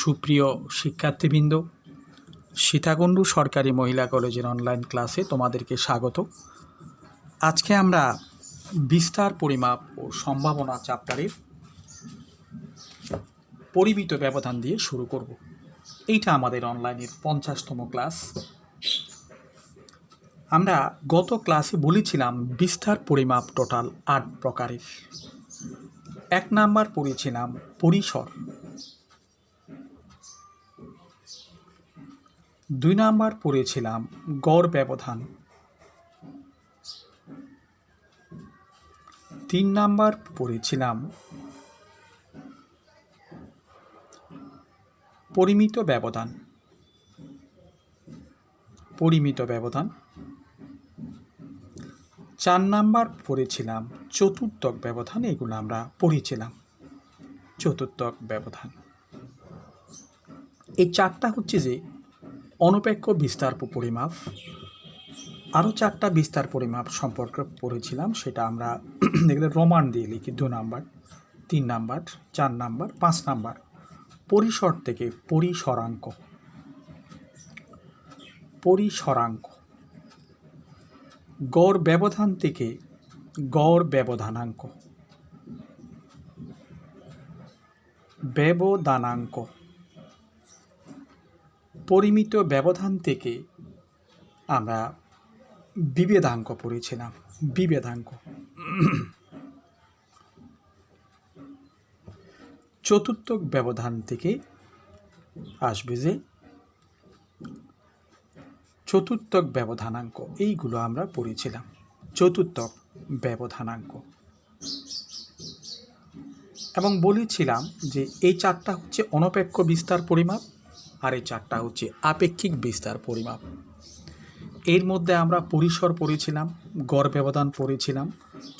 সুপ্রিয় শিক্ষার্থীবৃন্দ, সীতাকুণ্ডু সরকারি মহিলা কলেজের অনলাইন ক্লাসে তোমাদেরকে স্বাগত। আজকে আমরা বিস্তার পরিমাপ ও সম্ভাবনা চ্যাপ্টারের পরিমিত ব্যবধান দিয়ে শুরু করব। এইটা আমাদের অনলাইনের 50তম ক্লাস। আমরা গত ক্লাসে বলেছিলাম বিস্তার পরিমাপ টোটাল 8 প্রকারের। 1 নাম্বার পড়েছিলাম পরিসর, 2 নাম্বার পড়েছিলাম গড় ব্যবধান, 3 নাম্বার পড়েছিলাম পরিমিত ব্যবধান, 4 নাম্বার পড়েছিলাম চতুর্থক ব্যবধান। এগুলো আমরা পড়েছিলাম চতুর্থক ব্যবধান। এই 4টা হচ্ছে যে অনপেক্ষ বিস্তার পরিমাপ। আরও 4টা বিস্তার পরিমাপ সম্পর্কে পড়েছিলাম, সেটা আমরা দেখলে রোমান দিয়ে লিখি। 2 নাম্বার, 3 নাম্বার, 4 নাম্বার, 5 নাম্বার। পরিসর থেকে পরিসরাঙ্ক, গড় ব্যবধান থেকে গড় ব্যবধানাঙ্ক, পরিমিত ব্যবধান থেকে আমরা বিভেদাঙ্ক পড়েছিলাম, চতুর্থক ব্যবধান থেকে আসবে যে চতুর্থক ব্যবধানাঙ্ক। এইগুলো আমরা পড়েছিলাম, চতুর্থক ব্যবধানাঙ্ক। এবং বলেছিলাম যে এই 4টা হচ্ছে অনপেক্ষ বিস্তার পরিমাপ, আর এই 4টা হচ্ছে আপেক্ষিক বিস্তার পরিমাপ। এর মধ্যে আমরা পরিসর পড়েছিলাম, গড় ব্যবধান পড়েছিলাম,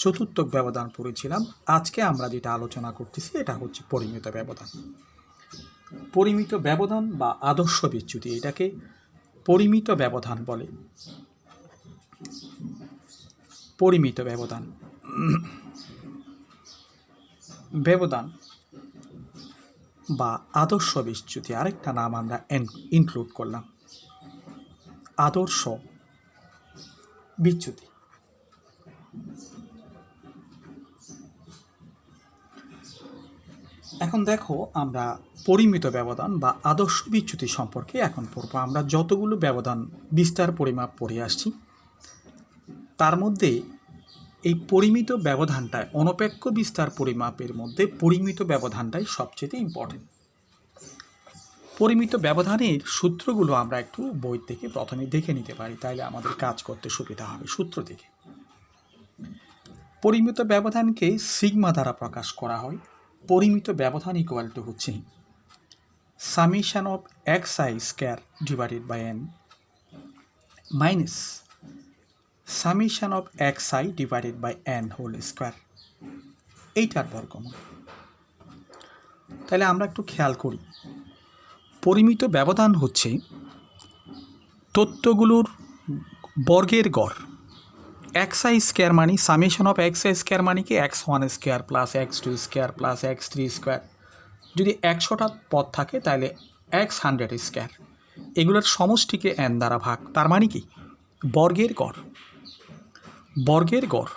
চতুর্থক ব্যবধান পড়েছিলাম। আজকে আমরা যেটা আলোচনা করতেছি এটা হচ্ছে পরিমিত ব্যবধান। পরিমিত ব্যবধান বা আদর্শ বিচ্যুতি, এটাকে পরিমিত ব্যবধান বলে। পরিমিত ব্যবধান বা আদর্শ বিচ্যুতি, আরেকটা নাম আমরা ইনক্লুড করলাম, আদর্শ বিচ্যুতি। এখন দেখো, আমরা পরিমিত ব্যবধান বা আদর্শ বিচ্যুতি সম্পর্কে এখন পড়ব। আমরা যতগুলো ব্যবধান বিস্তার পরিমাপ পড়ে আসছি, তার মধ্যে এই পরিমিত ব্যবধানটায় অনপেক্ষ বিস্তার পরিমাপের মধ্যে পরিমিত ব্যবধানটাই সবচেয়ে ইম্পর্টেন্ট। পরিমিত ব্যবধানের সূত্রগুলো আমরা একটু বই থেকে প্রথমে দেখে নিতে পারি, তাইলে আমাদের কাজ করতে সুবিধা হবে। সূত্র থেকে পরিমিত ব্যবধানকে সিগমা দ্বারা প্রকাশ করা হয়। পরিমিত ব্যবধান ইকুয়াল টু হচ্ছে summation of xi square divided by n minus summation of xi divided by n whole square, এইটার বর্গমূল। তাহলে আমরা একটু খেয়াল করি, পরিমিত ব্যবধান হচ্ছে তথ্যগুলোর বর্গের গড়। xi স্কয়ার মানে সামেশন অফ xi স্কয়ার মানে কি x1 square plus x2 square plus x3 square. যদি 100টা পদ থাকে তাহলে x100 স্কয়ার। এগুলোর সমষ্টিকে n দ্বারা ভাগ, তার মানে কি বর্গের গড়। বর্গের গড়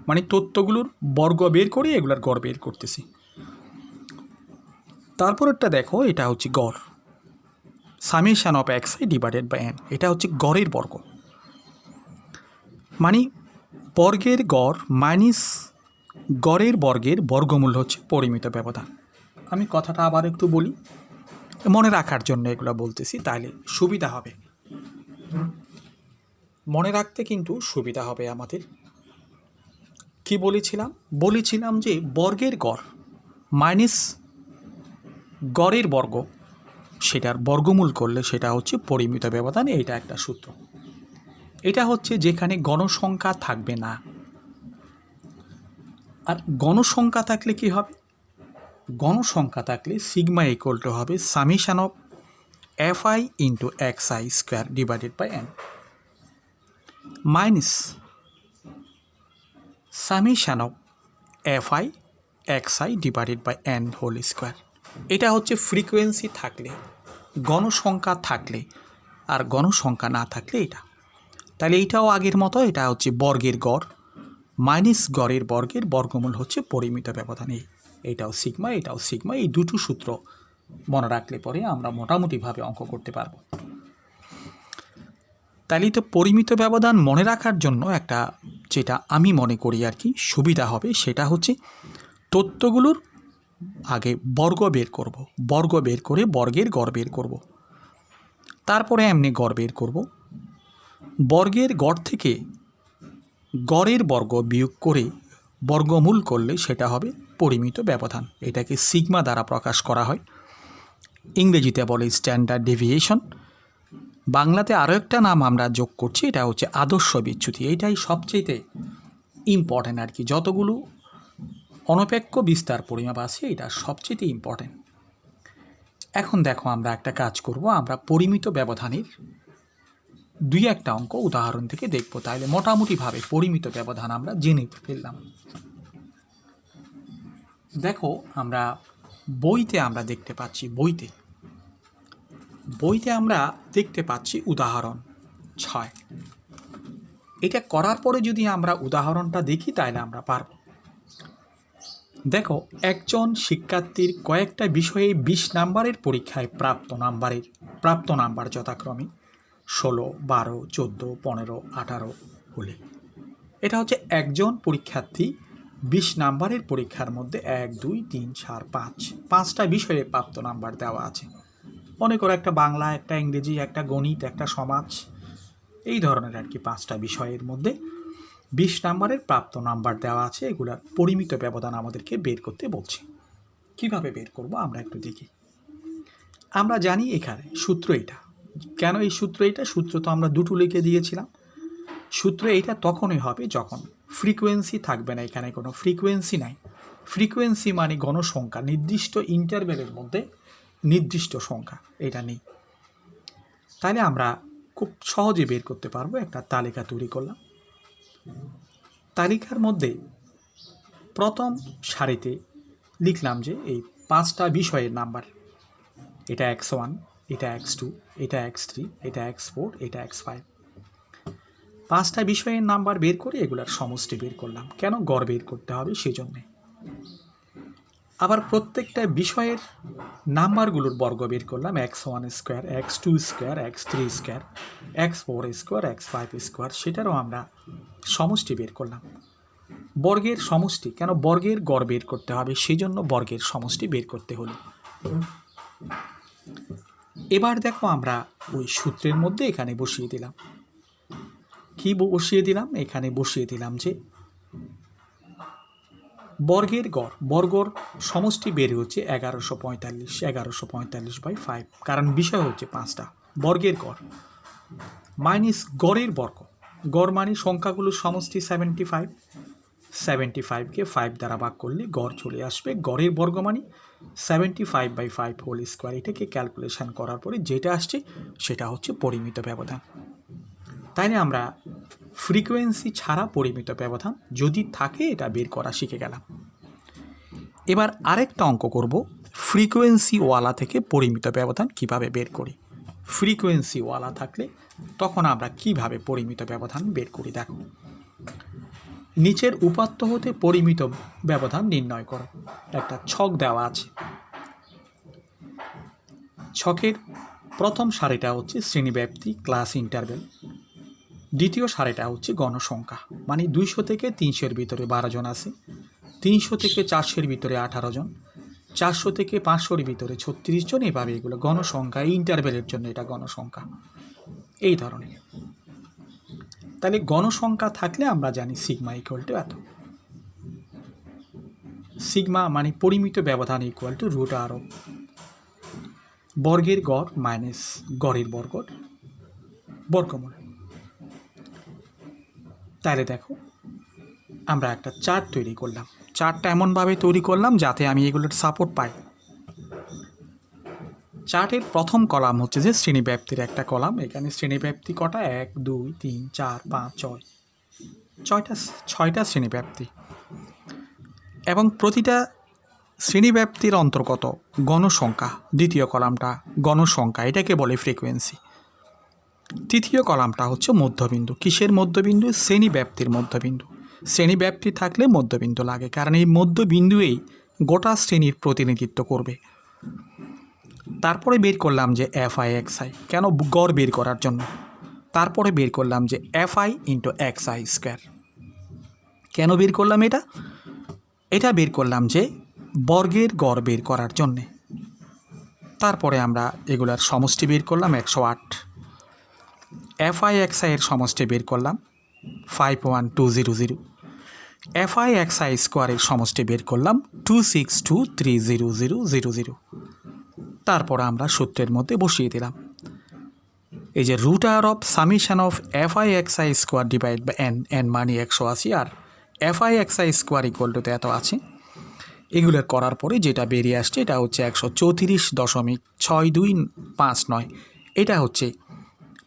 মানে তথ্যগুলোর বর্গ বের করে এগুলোর গড় বের করতেছি। তারপরেরটা দেখো, এটা হচ্ছে গড়, summation of xi divided by n। এটা হচ্ছে গড়ের বর্গ, মানে বর্গের গড় মাইনাস গড়ের বর্গের বর্গমূল হচ্ছে পরিমিত ব্যবধান। আমি কথাটা আবার একটু বলি, মনে রাখার জন্য এগুলো বলতেছি, তাহলে সুবিধা হবে, মনে রাখতে কিন্তু সুবিধা হবে আমাদের। কি বলেছিলাম যে বর্গের গড় মাইনাস গড়ের বর্গ, সেটার বর্গমূল করলে সেটা হচ্ছে পরিমিত ব্যবধান। এইটা একটা সূত্র। এটা হচ্ছে যেখানে গণসংখ্যা থাকবে না। আর গণসংখ্যা থাকলে কি হবে? গণসংখ্যা থাকলে সিগমা ইকুয়াল টু হবে summation of fi into xi square divided by n minus summation of fi xi divided by n whole square. এটা হচ্ছে ফ্রিকোয়েন্সি থাকলে, গণসংখ্যা থাকলে, আর গণসংখ্যা না থাকলে এটা। তাহলে এইটাও আগের মতো, এটা হচ্ছে বর্গের গড় মাইনাস গড়ের বর্গের বর্গমূল হচ্ছে পরিমিত ব্যবধান। এইটাও সিগমা, এটাও সিগমা। এই দুটো সূত্র মনে রাখলে পরে আমরা মোটামুটিভাবে অঙ্ক করতে পারবো। তাহলে তো পরিমিত ব্যবধান মনে রাখার জন্য একটা, যেটা আমি মনে করি আর কি সুবিধা হবে, সেটা হচ্ছে তথ্যগুলোর আগে বর্গ বের করব, বর্গ বের করে বর্গের গড় বের করব, তারপরে এমনি গড় বের করব। বর্গের গড় থেকে গড়ের বর্গ বিয়োগ করে বর্গমূল করলে সেটা হবে পরিমিত ব্যবধান। এটাকে সিগমা দ্বারা প্রকাশ করা হয়, ইংরেজিতে বলে স্ট্যান্ডার্ড ডেভিয়েশন। বাংলাতে আরও একটা নাম আমরা যোগ করছি, এটা হচ্ছে আদর্শ বিচ্যুতি। এইটাই সবচেয়ে ইম্পর্ট্যান্ট আর কি, যতগুলো অনপেক্ষ বিস্তার পরিমাপ আছে এটা সবচেয়ে ইম্পর্ট্যান্ট। এখন দেখো আমরা একটা কাজ করব, আমরা পরিমিত ব্যবধানের দুই একটা অঙ্ক উদাহরণ থেকে দেখব, তাহলে মোটামুটিভাবে পরিমিত ব্যবধান আমরা জেনে ফেললাম। দেখো আমরা বইতে আমরা দেখতে পাচ্ছি, বইতে আমরা দেখতে পাচ্ছি উদাহরণ 6। এটা করার পরে যদি আমরা উদাহরণটা দেখি তাহলে আমরা পারব। দেখো, একজন শিক্ষার্থীর কয়েকটা বিষয়ে 20 নাম্বারের পরীক্ষায় প্রাপ্ত নাম্বার যথাক্রমে 16, 12, 14, 15, 18 হলে, এটা হচ্ছে একজন পরীক্ষার্থী 20 নাম্বারের পরীক্ষার মধ্যে 1, 2, 3, 4, 5 পাঁচটা বিষয়ে প্রাপ্ত নাম্বার দেওয়া আছে। মনে করো একটা বাংলা, একটা ইংরেজি, একটা গণিত, একটা সমাজ, এই ধরনের আর কি 5টা বিষয়ের মধ্যে 20 নাম্বারের প্রাপ্ত নাম্বার দেওয়া আছে। এগুলার পরিমিত ব্যবধান আমাদেরকে বের করতে বলছে। কিভাবে বের করব আমরা একটু দেখি। আমরা জানি এখানে সূত্র এটা। কেন এই সূত্র এটা? সূত্র তো আমরা দুটো লিখে দিয়েছিলাম। সূত্র এইটা তখনই হবে যখন ফ্রিকোয়েন্সি থাকবে না, এখানে কোনো ফ্রিকোয়েন্সি নাই। ফ্রিকোয়েন্সি মানে গণসংখ্যা, নির্দিষ্ট ইন্টারভ্যালের মধ্যে নির্দিষ্ট সংখ্যা, এটা নেই। তাহলে আমরা খুব সহজে বের করতে পারবো। একটা তালিকা তৈরি করলাম। তালিকার মধ্যে প্রথম সারিতে লিখলাম যে এই 5টা বিষয়ের নাম্বার, এটা x1, এটা x2, এটা x3, এটা x4, এটা x5। 5টা বিষয়ের নাম্বার বের করে এগুলার সমষ্টি বের করলাম। কেন? গড় বের করতে হবে সেজন্যে। আবার প্রত্যেকটা বিষয়ের নাম্বারগুলোর বর্গ বের করলাম, x1 square, x2 square, x3 square, x4 square, x5 square, সেটারও আমরা সমষ্টি বের করলাম। বর্গের সমষ্টি, কেন? বর্গের গড় বের করতে হবে সেই জন্য বর্গের সমষ্টি বের করতে হলো। এবার দেখো আমরা ওই সূত্রের মধ্যে এখানে বসিয়ে দিলাম। কি বসিয়ে দিলাম? এখানে বসিয়ে দিলাম যে বর্গের গড়, বর্গর সমষ্টি বের হচ্ছে 1145/5, কারণ বিষয় হচ্ছে 5টা। বর্গের গড় মাইনাস গড়ের বর্গ, গড় মানে সংখ্যাগুলোর সমষ্টি 75, 75কে 5 দ্বারা ভাগ করলে গড় চলে আসবে। গড়ের বর্গ মানে 75/5 হোল স্কোয়ার। এটাকে ক্যালকুলেশন করার পরে যেটা আসছে সেটা হচ্ছে পরিমিত ব্যবধান। তাই না আমরা ফ্রিকোয়েন্সি ছাড়া পরিমিত ব্যবধান যদি থাকে এটা বের করা শিখে গেলাম। এবার আরেকটা অঙ্ক করব, ফ্রিকোয়েন্সিওয়ালা থেকে পরিমিত ব্যবধান কিভাবে বের করি। ফ্রিকোয়েন্সিওয়ালা থাকলে তখন আমরা কিভাবে পরিমিত ব্যবধান বের করি। দেখো, নিচের উপাত্ত হতে পরিমিত ব্যবধান নির্ণয় করো। একটা ছক দেওয়া আছে। ছকের প্রথম সারিটা হচ্ছে শ্রেণীব্যাপ্তি ক্লাস ইন্টারভ্যাল, দ্বিতীয় সারিটা হচ্ছে গণসংখ্যা, মানে 200 থেকে 300-এর ভিতরে 12 জন আছে, 300 থেকে 400-এর ভিতরে 18 জন, 400 থেকে 500-এর ভিতরে 36 জন। এভাবে এগুলো গণসংখ্যা, ইন্টারভ্যালের জন্য এটা গণসংখ্যা, এই ধরনের। তাহলে গণসংখ্যা থাকলে আমরা জানি সিগমা ইকুয়াল টু এত। সিগমা মানে পরিমিত ব্যবধান ইকুয়াল টু √r বর্গের গড় মাইনাস গড়ের বর্গমূল। তাহলে দেখো আমরা একটা চার্ট তৈরি করলাম। চার্টটা এমনভাবে তৈরি করলাম যাতে আমি এগুলোর সাপোর্ট পাই। চার্টের প্রথম কলাম হচ্ছে যে শ্রেণীব্যাপ্তির একটা কলাম। এখানে শ্রেণীব্যাপ্তি কটা? 1, 2, 3, 4, 5, 6 ছয়টা শ্রেণীব্যাপ্তি, এবং প্রতিটা শ্রেণীব্যাপ্তির অন্তর্গত গণসংখ্যা, দ্বিতীয় কলামটা গণসংখ্যা, এটাকে বলে ফ্রিকোয়েন্সি। তৃতীয় কলামটা হচ্ছে মধ্যবিন্দু। কিসের মধ্যবিন্দু? শ্রেণীব্যাপ্তির মধ্যবিন্দু। শ্রেণীব্যাপ্তি থাকলে মধ্যবিন্দু লাগে, কারণ এই মধ্যবিন্দুই গোটা শ্রেণীর প্রতিনিধিত্ব করবে। তারপরে বের করলাম যে এফআই এক্সআই, কেন? গড় বের করার জন্য। তারপরে বের করলাম যে এফআই ইন্টু এক্সআই স্কোয়ার। কেন বের করলাম এটা? এটা বের করলাম যে বর্গের গড় বের করার জন্যে। তারপরে আমরা এগুলার সমষ্টি বের করলাম 108। এফআই এক্সআই এর সমষ্টি বের করলাম 51200। এফআই এক্সআই স্কোয়ারের সমষ্টি বের করলাম 262300000। তারপর আমরা সূত্রের মধ্যে বসিয়ে দিলাম এই যে root of of summation of F I X I square divide by N, N মানে 180 আর F I X I square equal to এত আছে। এগুলো করার পরে যেটা বেরিয়ে আসছে এটা হচ্ছে 134.6259। এটা হচ্ছে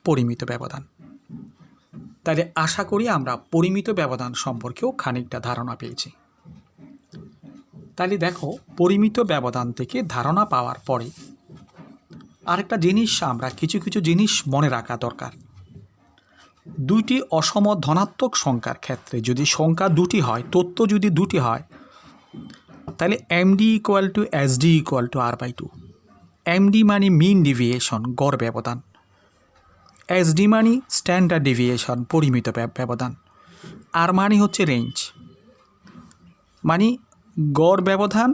পরিমিত ব্যবধান। তাহলে আশা করি আমরা পরিমিত ব্যবধান সম্পর্কেও খানিকটা ধারণা পেয়েছি। তাহলে দেখো, পরিমিত ব্যবধান থেকে ধারণা পাওয়ার পরে আরেকটা জিনিস, আমরা কিছু কিছু জিনিস মনে রাখা দরকার। দুইটি অসম ধনাত্মক সংখ্যার ক্ষেত্রে যদি সংখ্যা দুটি হয়, তথ্য যদি দুটি হয়, তাহলে MD equal to SD equal two r/2। MD মানে মিন ডেভিয়েশন, গড় ব্যবধান। এসডি মানে স্ট্যান্ডার্ড ডেভিয়েশন, পরিমিত ব্যবধান। আর মানে হচ্ছে রেঞ্জ, মানে গড় ব্যবধান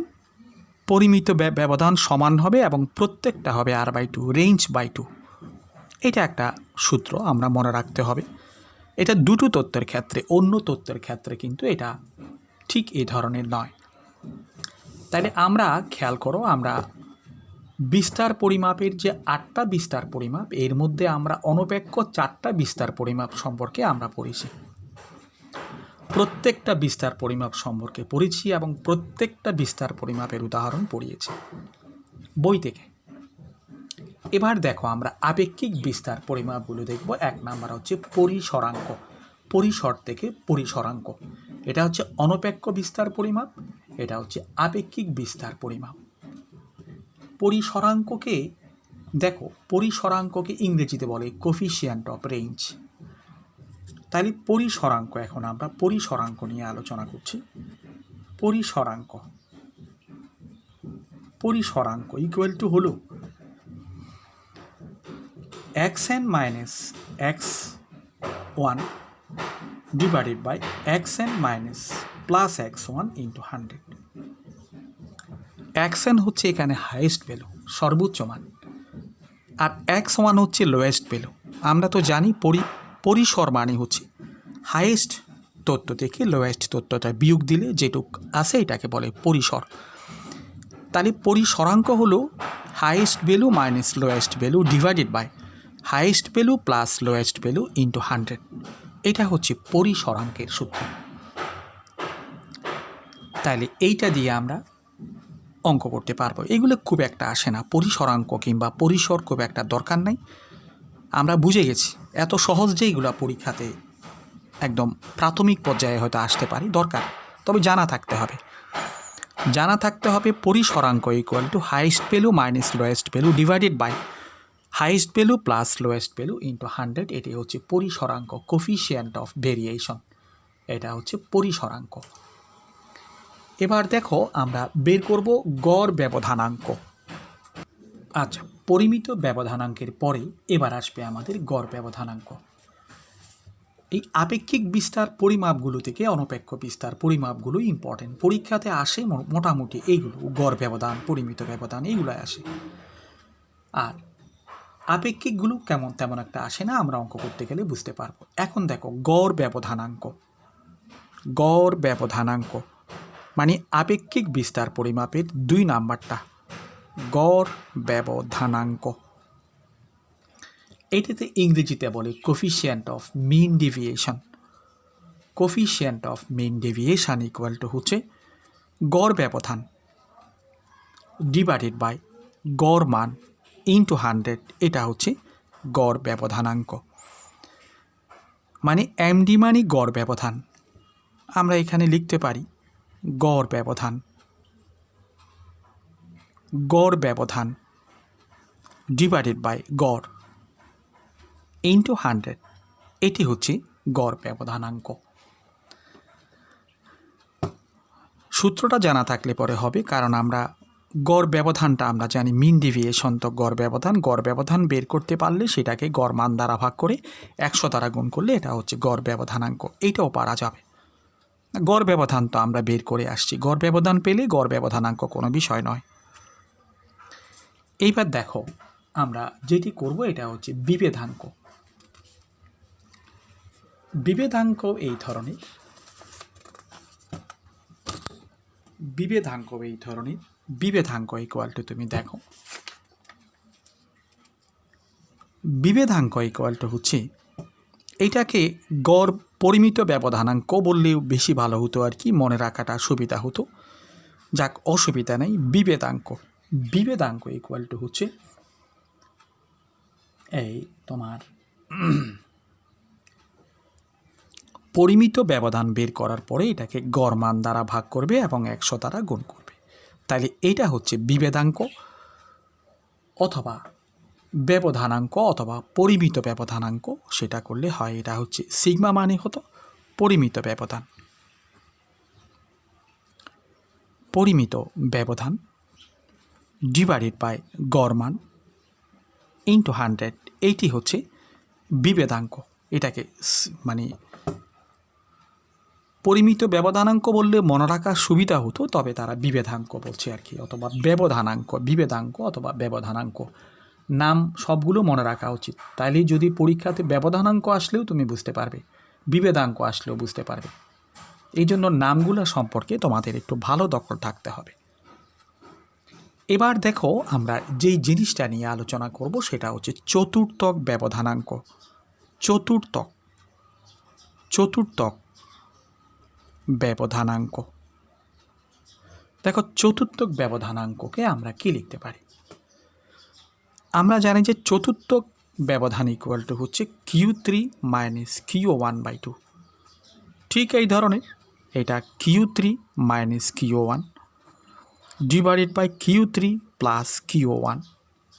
পরিমিত ব্যবধান সমান হবে এবং প্রত্যেকটা হবে r/2, রেঞ্জ বাই 2। এটা একটা সূত্র আমরা মনে রাখতে হবে। এটা দুটো তথ্যের ক্ষেত্রে, অন্য তথ্যের ক্ষেত্রে কিন্তু এটা ঠিক এই ধরনের নয়। তাহলে আমরা খেয়াল করো, আমরা বিস্তার পরিমাপের যে 8টা বিস্তার পরিমাপ, এর মধ্যে আমরা অনপেক্ষ 4টা বিস্তার পরিমাপ সম্পর্কে আমরা পড়েছি। প্রত্যেকটা বিস্তার পরিমাপ সম্পর্কে পড়েছি এবং প্রত্যেকটা বিস্তার পরিমাপের উদাহরণ পড়িয়েছি বই থেকে। এবার দেখো, আমরা আপেক্ষিক বিস্তার পরিমাপগুলো দেখব। 1 নাম্বার হচ্ছে পরিসরাঙ্ক, পরিসর থেকে পরিসরাঙ্ক। এটা হচ্ছে অনপেক্ষ বিস্তার পরিমাপ, এটা হচ্ছে আপেক্ষিক বিস্তার পরিমাপ। পরিসরাঙ্ককে দেখো, পরিসরাঙ্ককে ইংরেজিতে বলে কোফিশিয়েন্ট অফ রেঞ্জ। তাহলে পরিসরাঙ্ক, এখন আমরা পরিসরাঙ্ক নিয়ে আলোচনা করছি। পরিসরাঙ্ক, পরিসরাঙ্ক ইকুয়াল টু হলো xn minus x1 divided by xn minus plus x1 into 100। xn হচ্ছে এখানে হাইয়েস্ট ভ্যালু, সর্বোচ্চ মান, আর x1 হচ্ছে লোয়েস্ট ভ্যালু। আমরা তো জানি পরিসর মানে হচ্ছে হাইয়েস্ট তথ্য থেকে লোয়েস্ট তথ্যটা বিয়োগ দিলে যেটুক আসে এটাকে বলে পরিসর। তাহলে পরিসরাঙ্ক হলো highest value minus lowest value divided by highest value plus lowest value into 100। এটা হচ্ছে পরিসরাঙ্কের সূত্র। তাহলে এইটা দিয়ে আমরা অঙ্ক করতে পারবো। এগুলো খুব একটা আসে না, পরিসরাঙ্ক কিংবা পরিসর খুব একটা দরকার নাই, আমরা বুঝে গেছি। এত সহজ যে এগুলো পরীক্ষাতে একদম প্রাথমিক পর্যায়ে হয়তো আসতে পারে, দরকার তবে জানা থাকতে হবে। জানা থাকতে হবে পরিসরাঙ্ক equal to highest value minus lowest value divided by highest value plus lowest value into 100। এটি হচ্ছে পরিসরাঙ্ক, কোফিশিয়েন্ট অফ ভেরিয়েশন। এটা হচ্ছে পরিসরাঙ্ক। এবার দেখো, আমরা বের করব গড় ব্যবধানাঙ্ক। আচ্ছা, পরিমিত ব্যবধানাঙ্কের পরে এবার আসবে আমাদের গড় ব্যবধানাঙ্ক। এই আপেক্ষিক বিস্তার পরিমাপগুলো থেকে অনপেক্ষ বিস্তার পরিমাপগুলো ইম্পর্টেন্ট, পরীক্ষাতে আসে মোটামুটি এইগুলো, গড় ব্যবধান, পরিমিত ব্যবধান, এইগুলো আসে। আর আপেক্ষিকগুলো তেমন একটা আসে না, আমরা অঙ্ক করতে গেলে বুঝতে পারবো। এখন দেখো, গড় ব্যবধানাঙ্ক, গড় ব্যবধানাঙ্ক মানে আপেক্ষিক বিস্তার পরিমাপের 2 নাম্বারটা, গড় ব্যবধানাঙ্ক। এটাতে ইংরেজিতে বলে coefficient of mean deviation. Coefficient of mean deviation equal to হচ্ছে গড় ব্যবধান ডিভাইডেড বাই গড় মান ইন্টু 100। এটা হচ্ছে গড় ব্যবধানাঙ্ক। মানে এমডি মানে গড় ব্যবধান, আমরা এখানে লিখতে পারি গড় ব্যবধান গড় ব্যবধান ডিভাইডেড বাই গড় ইন্টু 100, এটি হচ্ছে গড় ব্যবধানাঙ্ক। সূত্রটা জানা থাকলে পরে হবে, কারণ আমরা গড় ব্যবধানটা আমরা জানি মিন ডেভিয়েশন, তো গড় ব্যবধান বের করতে পারলে সেটাকে গড় মান দ্বারা ভাগ করে 100 দ্বারা গুণ করলে এটা হচ্ছে গড় ব্যবধানাঙ্ক। এইটাও পারা যাবে। গড় ব্যবধান তো আমরা বের করে আসছি, গড় ব্যবধান পেলে গড় ব্যবধানাঙ্ক কোনো বিষয় নয়। এইবার দেখো আমরা যেটি করব এটা হচ্ছে বিভেদাঙ্ক। বিভেদাঙ্ক এই ধরনের, বিভেদাঙ্ক ইকুয়াল টু, তুমি দেখো বিভেদাঙ্ক ইকুয়াল টু হচ্ছে, এইটাকে গড় পরিমিত ব্যবধানাঙ্ক বললেও বেশি ভালো হতো আর কি, মনে রাখাটা সুবিধা হতো। যাক, অসুবিধা নেই। বিভেদাঙ্ক ইকুয়াল টু হচ্ছে এই তোমার পরিমিত ব্যবধান বের করার পরে এটাকে গড় মান দ্বারা ভাগ করবে এবং 100 দ্বারা গুণ করবে। তাহলে এটা হচ্ছে বিভেদাঙ্ক অথবা ব্যবধানাঙ্ক অথবা পরিমিত ব্যবধানাঙ্ক, সেটা করলে হয়। এটা হচ্ছে সিগমা মানে হতো পরিমিত ব্যবধান ডিভাইডেড বাই গড় মান ইন্টু 100, এইটি হচ্ছে বিভেদাঙ্ক। এটাকে মানে পরিমিত ব্যবধানাঙ্ক বললে মনে রাখার সুবিধা হতো, তবে তারা বিভেদাঙ্ক বলছে আর কি, অথবা বিভেদাঙ্ক অথবা ব্যবধানাঙ্ক, নাম সবগুলো মনে রাখা উচিত। তাইলে যদি পরীক্ষাতে ব্যবধানাঙ্ক আসলেও তুমি বুঝতে পারবে, বিভেদাঙ্ক আসলেও বুঝতে পারবে। এই জন্য নামগুলো সম্পর্কে তোমাদের একটু ভালো দখল থাকতে হবে। এবার দেখো আমরা যেই জিনিসটা নিয়ে আলোচনা করব সেটা হচ্ছে চতুর্থক ব্যবধানাঙ্ক। চতুর্থক ব্যবধানাঙ্ক। দেখো চতুর্থক ব্যবধানাঙ্ককে আমরা কি লিখতে পারি? আমরা জানি যে চতুর্থক ব্যবধান ইকুয়াল টু হচ্ছে Q3 মাইনাস Q1/2। ঠিক এই ধরনের, এটা Q3 minus Q1 divided by Q3 plus Q1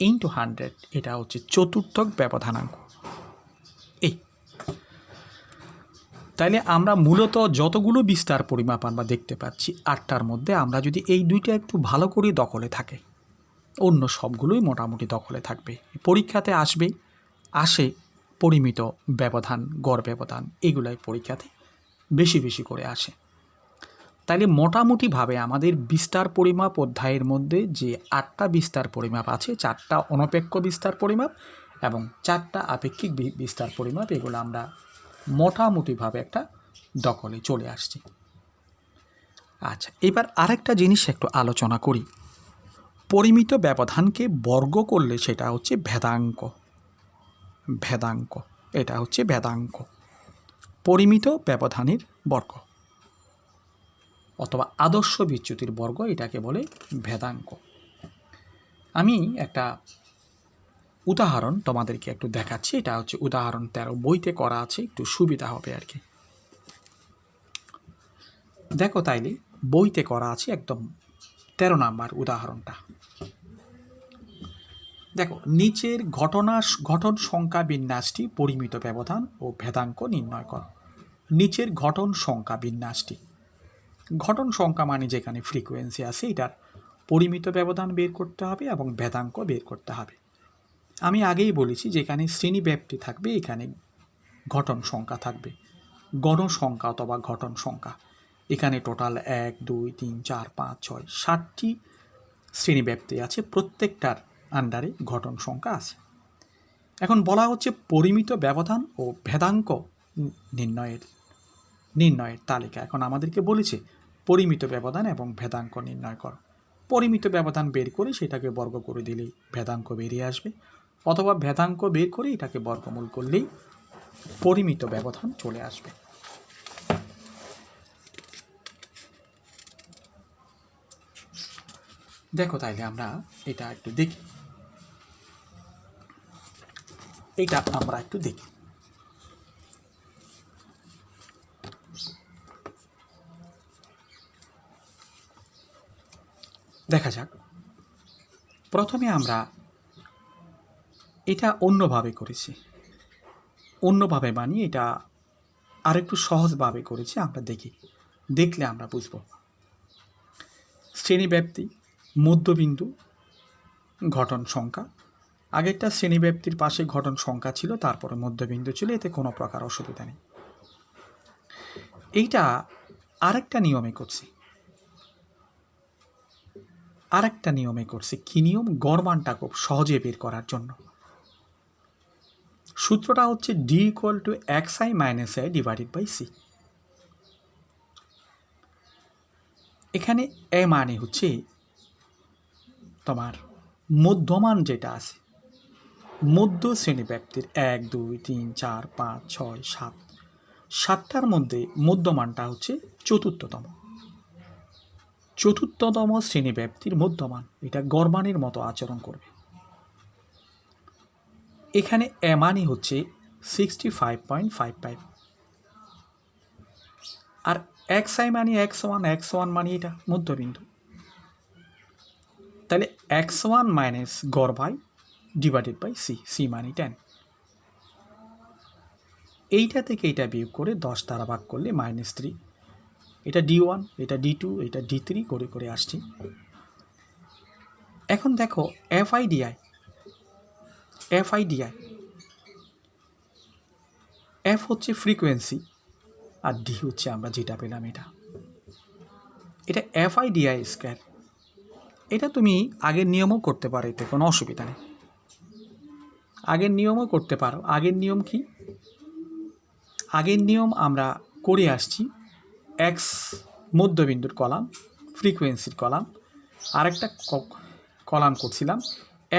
into 100, এটা হচ্ছে চতুর্থক ব্যবধানাঙ্ক। তাইলে আমরা মূলত যতগুলো বিস্তার পরিমাপ আমরা দেখতে পাচ্ছি 8টার মধ্যে, আমরা যদি এই দুইটা একটু ভালো করে দখলে থাকে, অন্য সবগুলোই মোটামুটি দখলে থাকবে। পরীক্ষাতে আসে পরিমিত ব্যবধান, গড় ব্যবধান, এগুলাই পরীক্ষাতে বেশি বেশি করে আসে। তাইলে মোটামুটিভাবে আমাদের বিস্তার পরিমাপ অধ্যায়ের মধ্যে যে 8টা বিস্তার পরিমাপ আছে, 4টা অনপেক্ষ বিস্তার পরিমাপ এবং 4টা আপেক্ষিক বিস্তার পরিমাপ, এগুলো আমরা মোটামুটিভাবে একটা দখলে চলে আসছি। আচ্ছা, এবার আরেকটা জিনিস একটু আলোচনা করি। পরিমিত ব্যবধানকে বর্গ করলে সেটা হচ্ছে ভেদাঙ্ক। এটা হচ্ছে ভেদাঙ্ক, পরিমিত ব্যবধানের বর্গ অথবা আদর্শ বিচ্যুতির বর্গ, এটাকে বলে ভেদাঙ্ক। আমি একটা উদাহরণ তোমাদেরকে একটু দেখাচ্ছি। এটা হচ্ছে উদাহরণ 13, বইতে করা আছে, একটু সুবিধা হবে আর কি। দেখো তাইলে বইতে করা আছে একদম 13 নাম্বার উদাহরণটা। দেখো, নিচের ঘটন সংখ্যা বিন্যাসটি পরিমিত ব্যবধান ও ভেদাঙ্ক নির্ণয় করো। নিচের ঘটন সংখ্যা বিন্যাসটি, ঘটন সংখ্যা মানে যেখানে ফ্রিকোয়েন্সি আছে, এটার পরিমিত ব্যবধান বের করতে হবে এবং ভেদাঙ্ক বের করতে হবে। আমি আগেই বলেছি যেখানে শ্রেণীব্যাপ্তি থাকবে এখানে ঘটন সংখ্যা থাকবে, গণসংখ্যা অথবা ঘটন সংখ্যা। এখানে টোটাল 1, 2, 3, 4, 5, 6, 7টি শ্রেণীব্যাপ্তি আছে, প্রত্যেকটার আন্ডারে ঘটন সংখ্যা আছে। এখন বলা হচ্ছে পরিমিত ব্যবধান ও ভেদাঙ্ক নির্ণয়ের তালিকা। এখন আমাদেরকে বলেছে পরিমিত ব্যবধান এবং ভেদাঙ্ক নির্ণয় করো। পরিমিত ব্যবধান বের করে সেটাকে বর্গ করে দিলেই ভেদাঙ্ক বেরিয়ে আসবে, অথবা ভেদাঙ্ক বের করে এটাকে বর্গমূল করলেই পরিমিত ব্যবধান চলে আসবে। দেখো তাইলে আমরা এটা একটু দেখি, দেখা যাক। প্রথমে আমরা এটা অন্যভাবে করেছি, অন্যভাবে মানে এটা আরেকটু সহজভাবে করেছি। আমরা দেখলে আমরা বুঝব। শ্রেণীব্যাপ্তি, মধ্যবিন্দু, ঘটন সংখ্যা। আগেরটা শ্রেণীব্যাপ্তির পাশে ঘটন সংখ্যা ছিল, তারপরে মধ্যবিন্দু ছিল, এতে কোনো প্রকার অসুবিধা নেই। এইটা আরেকটা নিয়মে করছি, কি নিয়ম? গড় মানটা খুব সহজে বের করার জন্য। সূত্রটা হচ্ছে D equal to X I minus I divided by C. এখানে এ মানে হচ্ছে তোমার মধ্যমান যেটা আছে, মধ্য শ্রেণীব্যাপ্তির 1 2 3 4 5 6 7, 7টার মধ্যে মধ্যমানটা হচ্ছে চতুর্থতম শ্রেণীব্যাপ্তির মধ্যমান। এটা গড়মানের মতো আচরণ করবে। এখানে এ মানে হচ্ছে 65.55, আর এক্স আই মানে x1 মানে এটা মধ্যবিন্দু। তাহলে x1 মাইনাস গড় বাই ডিভাইডেড বাই সি মানে 10। এইটা থেকে এটা বিয়োগ করে 10 দ্বারা ভাগ করলে -3। এটা D1, এটা D2, এটা D3 করে করে আসছি। এখন দেখো FIDI, F হচ্ছে ফ্রিকোয়েন্সি আর D হচ্ছে আমরা যেটা পেলাম এটা FIDI স্কয়ার। এটা তুমি আগের নিয়মও করতে পারো, এতে কোনো অসুবিধা নেই। আগের নিয়মও করতে পারো। আগের নিয়ম কি? আগের নিয়ম আমরা করে আসছি। এক্স মধ্যবিন্দুর কলাম, ফ্রিকোয়েন্সির কলাম, আরেকটা কলাম করছিলাম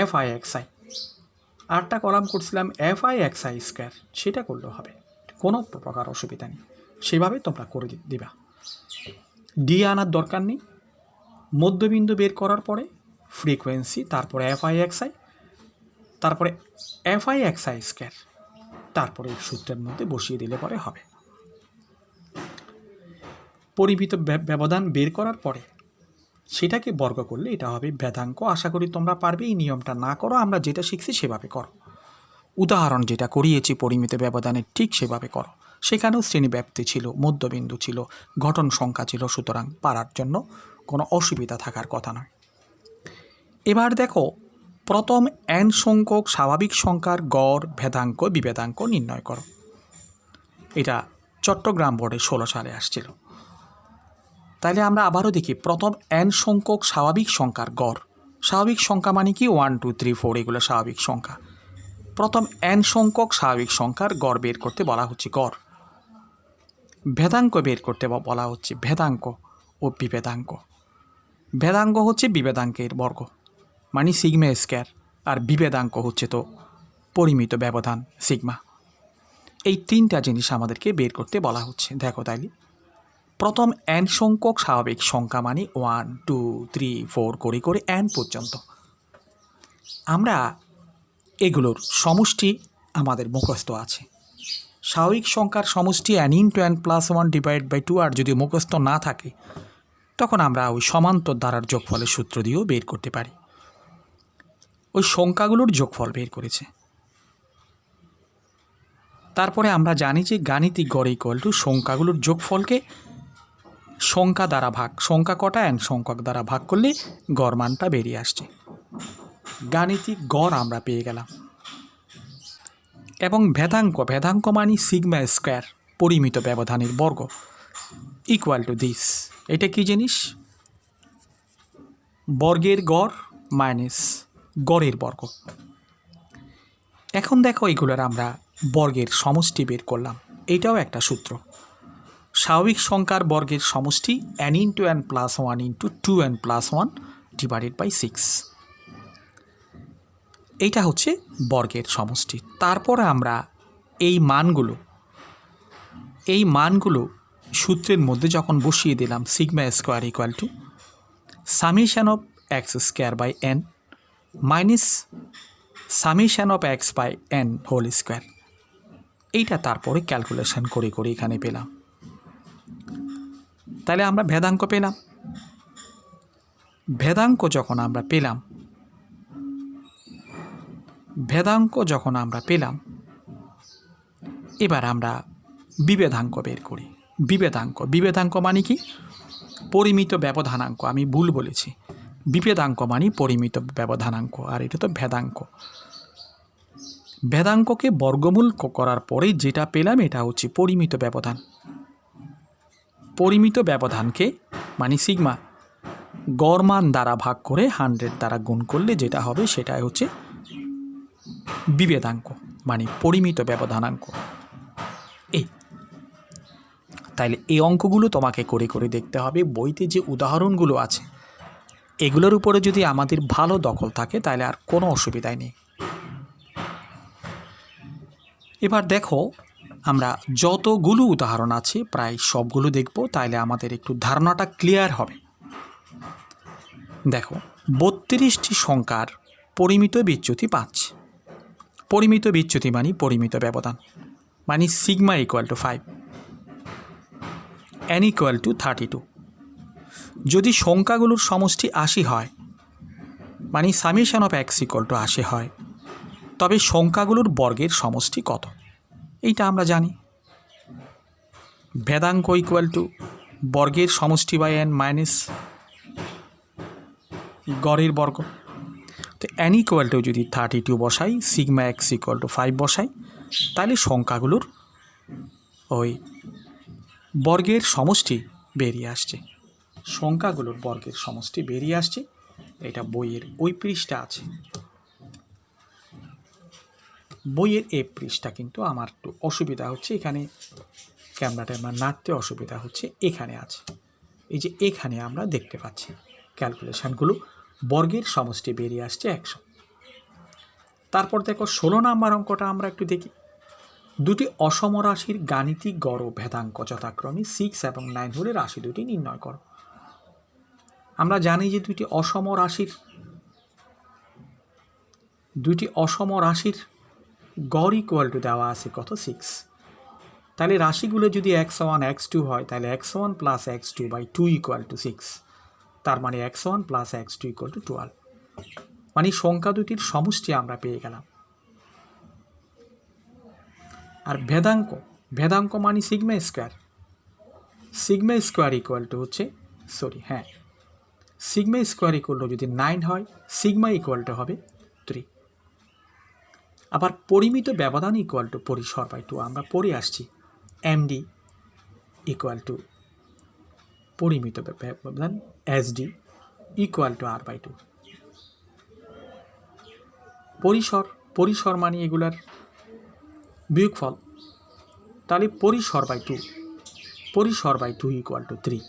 FIXI, আরেকটা কলাম করছিলাম FIXI স্কয়ার। সেটা করলেও হবে, কোনো প্রকার অসুবিধা নেই। সেভাবে তোমরা করে দিবা। ডি আনার দরকার নেই। মধ্যবিন্দু বের করার পরে ফ্রিকোয়েন্সি, তারপরে FIXI, তারপরে FIXI স্কয়ার, তারপরে এই সূত্রের মধ্যে বসিয়ে দিলে পরে হবে। পরিমিত ব্যবধান বের করার পরে সেটাকে বর্গ করলে এটা হবে ভেদাঙ্ক। আশা করি তোমরা পারবে। এই নিয়মটা না করো, আমরা যেটা শিখছি সেভাবে করো। উদাহরণ যেটা করিয়েছি পরিমিত ব্যবধানের ঠিক সেভাবে করো। সেখানেও শ্রেণীব্যাপ্তি ছিল, মধ্যবিন্দু ছিল, ঘটন সংখ্যা ছিল, সুতরাং পারার জন্য কোনো অসুবিধা থাকার কথা নয়। এবার দেখো, প্রথম n সংখ্যক স্বাভাবিক সংখ্যার গড়, ভেদাঙ্ক, বিভেদাঙ্ক নির্ণয় করো। এটা চট্টগ্রাম বোর্ডে 16 সালে আসছিল। তাহলে আমরা আবারও দেখি, প্রথম n সংখ্যক স্বাভাবিক সংখ্যার গড়। স্বাভাবিক সংখ্যা মানে কি? 1 2 3 4 এগুলো স্বাভাবিক সংখ্যা। প্রথম n সংখ্যক স্বাভাবিক সংখ্যার গড় বের করতে বলা হচ্ছে গড়। ভেদাঙ্ক বের করতে বলা হচ্ছে ভেদাঙ্ক ও বিভেদাঙ্ক। ভেদাঙ্ক হচ্ছে বিভেদাঙ্কের বর্গ মানে সিগমা স্কয়ার, আর বিভেদাঙ্ক হচ্ছে তো পরিমিত ব্যবধান সিগমা। এই তিনটা জিনিস আমাদেরকে বের করতে বলা হচ্ছে। দেখো তাইলে প্রথম n সংখ্যক স্বাভাবিক সংখ্যা মানে 1 2 3 4 করে করে n পর্যন্ত। আমরা এগুলোর সমষ্টি আমাদের মুখস্থ আছে। স্বাভাবিক সংখ্যার সমষ্টি n × n + 1 / 2। আর যদি মুখস্থ না থাকে তখন আমরা ওই সমান্তর ধারার যোগফলের সূত্র দিয়েও বের করতে পারি। ওই সংখ্যাগুলোর যোগফল বের করেছে। তারপরে আমরা জানি যে গাণিতিক গড় ইকুয়াল টু সংখ্যাগুলোর যোগফলকে সংখ্যা দ্বারা ভাগ, সংখ্যা কটা n সংখ্যক দ্বারা ভাগ করলে গড় মানটা বেরিয়ে আসছে। গাণিতিক গড় আমরা পেয়ে গেলাম। এবং ভেদাঙ্ক মানে সিগমা স্কয়ার, পরিমিত ব্যবধানের বর্গ, ইকুয়াল টু দিস। এটা কি জিনিস? বর্গের গড় মাইনাস গড়ের বর্গ। এখন দেখো, এগুলোর আমরা বর্গের সমষ্টি বের করলাম। এটাও একটা সূত্র। স্বাভাবিক সংখ্যার বর্গের সমষ্টি n × n + 1 × 2n + 1 / 6। এইটা হচ্ছে বর্গের সমষ্টি। তারপরে আমরা এই মানগুলো সূত্রের মধ্যে যখন বসিয়ে দিলাম, sigma square equal to summation of x² / n minus summation of x/n whole square. এইটা তারপরে ক্যালকুলেশন করে করে এখানে পেলাম। তাহলে আমরা ভেদাঙ্ক পেলাম। ভেদাঙ্ক যখন আমরা পেলাম, ভেদাঙ্ক যখন আমরা পেলাম, এবার আমরা বিভেদাঙ্ক বের করি। বিভেদাঙ্ক মানে কি? পরিমিত ব্যবধানাঙ্ক। আমি ভুল বলেছি, বিভেদাঙ্ক মানে পরিমিত ব্যবধানাঙ্ক, আর এটা তো ভেদাঙ্ক। ভেদাঙ্ককে বর্গমূল করার পরে যেটা পেলাম এটা হচ্ছে পরিমিত ব্যবধান। পরিমিত ব্যবধানকে মানে সিগমা গড় মান দ্বারা ভাগ করে 100 দ্বারা গুণ করলে যেটা হবে সেটাই হচ্ছে বিভেদাঙ্ক মানে পরিমিত ব্যবধানাঙ্ক। তাইলে এই অঙ্কগুলো তোমাকে করে করে দেখতে হবে। বইতে যে উদাহরণগুলো আছে এগুলোর উপরে যদি আমাদের ভালো দখল থাকে তাহলে আর কোনো অসুবিধাই নেই। এবার দেখো, আমরা যতগুলো উদাহরণ আছে প্রায় সবগুলো দেখব, তাইলে আমাদের একটু ধারণাটা ক্লিয়ার হবে। দেখো, 32টি সংখ্যার পরিমিত বিচ্যুতি 5। পরিমিত বিচ্যুতি মানে পরিমিত ব্যবধান, মানে sigma equal two 5, n equal to 32। যদি সংখ্যাগুলোর সমষ্টি 80 হয়, মানে summation of x equal to 80 হয়, তবে সংখ্যাগুলোর বর্গের সমষ্টি কত? এইটা আমরা জানি। ভেদাঙ্ক ইকুয়াল টু বর্গের সমষ্টি বাই n মাইনাস গড়ের বর্গ। তো n ইকুয়াল টু যদি 32 বসাই, সিগমা x ইকুয়াল টু 5 বসাই, তাহলে সংখ্যাগুলোর ওই বর্গের সমষ্টি বেরিয়ে আসছে। সংখ্যাগুলোর বর্গের সমষ্টি বেরিয়ে আসছে। এটা বইয়ের ওই পৃষ্ঠা আছে, বইয়ের এই পৃষ্ঠা। কিন্তু আমার একটু অসুবিধা হচ্ছে, এখানে ক্যামেরাটা আমার নাড়তে অসুবিধা হচ্ছে। এখানে আছে, এই যে এখানে আমরা দেখতে পাচ্ছি ক্যালকুলেশানগুলো, বর্গের সমষ্টি বেরিয়ে আসছে 100। তারপর দেখো 16 নম্বর অঙ্কটা আমরা একটু দেখি। দুটি অসম রাশির গাণিতিক গড় ও ভেদাঙ্ক যথাক্রমে 6 এবং 9 হলে রাশি দুটি নির্ণয় করো। আমরা জানি যে দুটি অসম রাশির গড় ইকুয়াল টু দেওয়া আছে কত? 6। তাহলে রাশিগুলো যদি x1 x2 হয়, তাহলে x1 plus x2 by 2 equal to 6। তার মানে x1 plus x2 equal to 12। মানে সংখ্যা দুটির সমষ্টি আমরা পেয়ে গেলাম। আর ভেদাঙ্ক মানে সিগমা স্কোয়ার ইকুয়াল টু হচ্ছে সিগমা স্কোয়ার ইকুয়াল টু যদি 9 হয়, সিগমা ইকুয়াল টু হবে 3। আবার পরিমিত ব্যবধান ইকুয়াল টু পরিসর বাই 2 আমরা পড়ে আসছি। এমডি ইকুয়াল টু পরিমিত ব্যবধান, SD equal to R by 2। পরিসর মানে এগুলার বিয়োগফল, তাহলে পরিসর বাই 2 ইকুয়াল টু 3।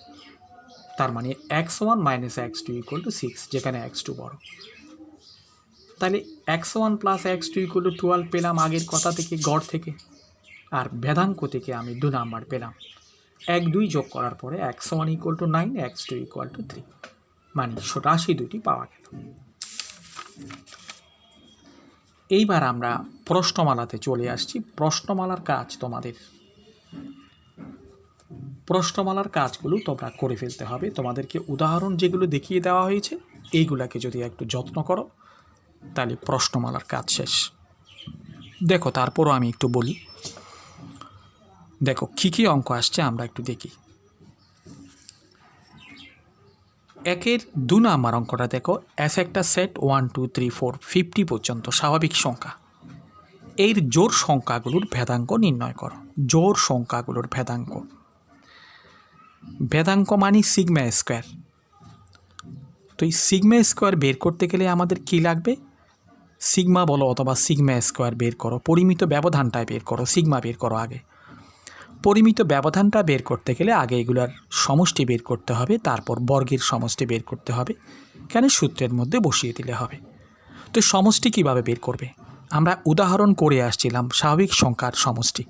তার মানে x1 minus x2 equal to 6, যেখানে x2 বড়। তাহলে x1 plus x2 equal to 12 পেলাম আগের কথা থেকে, গড় থেকে। আর ভেদাঙ্ক থেকে আমি 2 নাম্বার পেলাম। 1 2 যোগ করার পরে x1 equal to 9, x2 equal to 3, মানে রাশি দুটি পাওয়া গেল। এইবার আমরা প্রশ্নমালাতে চলে আসছি। প্রশ্নমালার কাজগুলো তোমরা করে ফেলতে হবে। তোমাদেরকে উদাহরণ যেগুলো দেখিয়ে দেওয়া হয়েছে এইগুলাকে যদি একটু যত্ন করো তাহলে প্রশ্নমালার কাজ শেষ। দেখো, তারপরও আমি একটু বলি। দেখো কী অঙ্ক আসছে আমরা একটু দেখি। 1-এর 2 নাম্বার অঙ্কটা দেখো। এস একটা সেট 1 2 3 4 50 পর্যন্ত স্বাভাবিক সংখ্যা, এর জোড় সংখ্যাগুলোর ভেদাঙ্ক নির্ণয় করো। জোড় সংখ্যাগুলোর ভেদাঙ্ক মানে সিগমা স্কোয়ার। তো এই সিগমা স্কোয়ার বের করতে গেলে আমাদের কি লাগবে? সিগমা বলো অথবা সিগমা স্কোয়ার বের করো। পরিমিত ব্যবধানটাই বের করো, সিগমা বের করো আগে। পরিমিত ব্যবধানটা বের করতে গেলে আগে এগুলার সমষ্টি বের করতে হবে, তারপর বর্গের সমষ্টি বের করতে হবে। কেন? সূত্রের মধ্যে বসিয়ে দিলে হবে। তো সমষ্টি কিভাবে বের করবে? আমরা উদাহরণ করে আসছিলাম স্বাভাবিক সংখ্যার সমষ্টি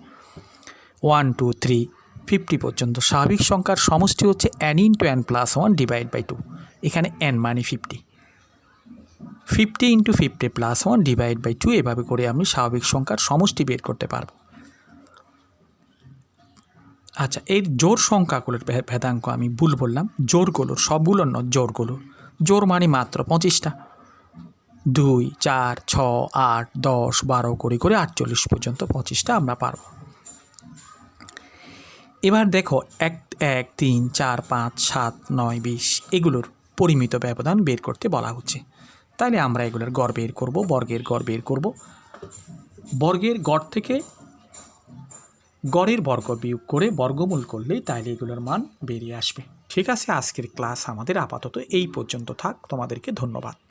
1 2 3 50 পর্যন্ত। স্বাভাবিক সংখ্যার সমষ্টি হচ্ছে n into n plus 1 divide by 2। এখানে n মানে 50 ইন্টু 50 প্লাস 1 ডিভাইড বাই 2। এভাবে করে আমি স্বাভাবিক সংখ্যার সমষ্টি বের করতে পারবো। আচ্ছা, এর জোড় সংখ্যাগুলোর ভেদাঙ্ক আমি ভুল বললাম। জোড়গুলোর, সবগুলোর নয়, জোড়গুলোর। জোড় মানে মাত্র 25টা। 2, 4, 6, 8, 10, 12 করে 48 পর্যন্ত 25টা আমরা পারব। এবার দেখো 1, 3, 4, 5, 7, 9, 20 এগুলোর পরিমিত ব্যবধান বের করতে বলা হচ্ছে। তাইলে আমরা এগুলোর গড় বের করব, বর্গের গড় বের করব। বর্গের গড় থেকে গড়ের বর্গ বিয়োগ করে বর্গমূল করলেই তাইলে এগুলোর মান বেরিয়ে আসবে। ঠিক আছে, আজকের ক্লাস আমাদের আপাতত এই পর্যন্ত থাক। তোমাদেরকে ধন্যবাদ।